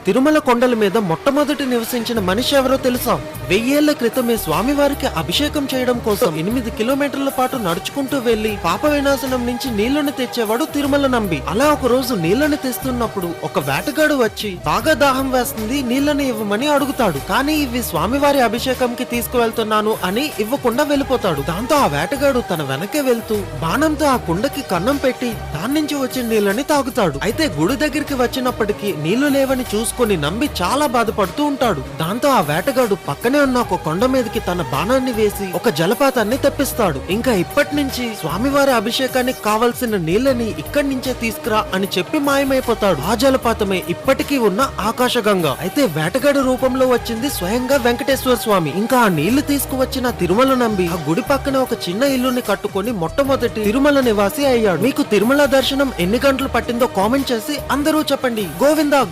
తిరుమల కొండల మీద మొట్టమొదటి నివసించిన మనిషి ఎవరో తెలుసా? 1000 ఏళ్ల క్రితమే స్వామివారికి అభిషేకం చేయడం కోసం 8 కిలోమీటర్ల పాటు నడుచుకుంటూ వెళ్లి పాప వినాశనం నుంచి నీళ్లను తెచ్చేవాడు తిరుమల నంబి. అలా ఒక రోజు నీళ్లను తెస్తున్నప్పుడు ఒక వేటగాడు వచ్చి బాగా దాహం వేస్తుంది, నీళ్లను ఇవ్వమని అడుగుతాడు. కానీ ఇవి స్వామివారి అభిషేకంకి తీసుకువెళ్తున్నాను అని ఇవ్వకుండా వెళ్ళిపోతాడు. దాంతో ఆ వేటగాడు తన వెనకే వెళ్తూ బాణంతో ఆ కుండకి కన్నం పెట్టి దాని నుంచి వచ్చిన నీళ్ళని తాగుతాడు. అయితే గుడి దగ్గరికి వచ్చినప్పటికీ నీళ్లు లేవని చూసుకొని నంబి చాలా బాధపడుతూ ఉంటాడు. దాంతో ఆ వేటగాడు పక్కనే ఉన్న ఒక కొండ మీదకి తన బాణాన్ని వేసి ఒక జలపాతాన్ని తెప్పిస్తాడు. ఇంకా ఇప్పటి నుంచి స్వామివారి అభిషేకానికి కావలసిన నీళ్ళని ఇక్కడి నుంచే తీసుకురా అని చెప్పి మాయమైపోతాడు. ఆ జలపాతమే ఇప్పటికీ ఉన్న ఆకాశగంగా. అయితే వేటగాడు రూపంలో వచ్చింది స్వయంగా వెంకటేశ్వర స్వామి. ఇంకా ఆ నీళ్లు తీసుకువచ్చిన తిరుమల నంబి ఆ గుడి పక్కన ఒక చిన్న ఇల్లుని కట్టుకొని మొట్టమొదటి తిరుమల నివాసి అయ్యాడు. మీకు తిరుమల దర్శనం ఎన్ని గంటలు పట్టిందో కామెంట్ చేసి అందరూ చెప్పండి. గోవిందా.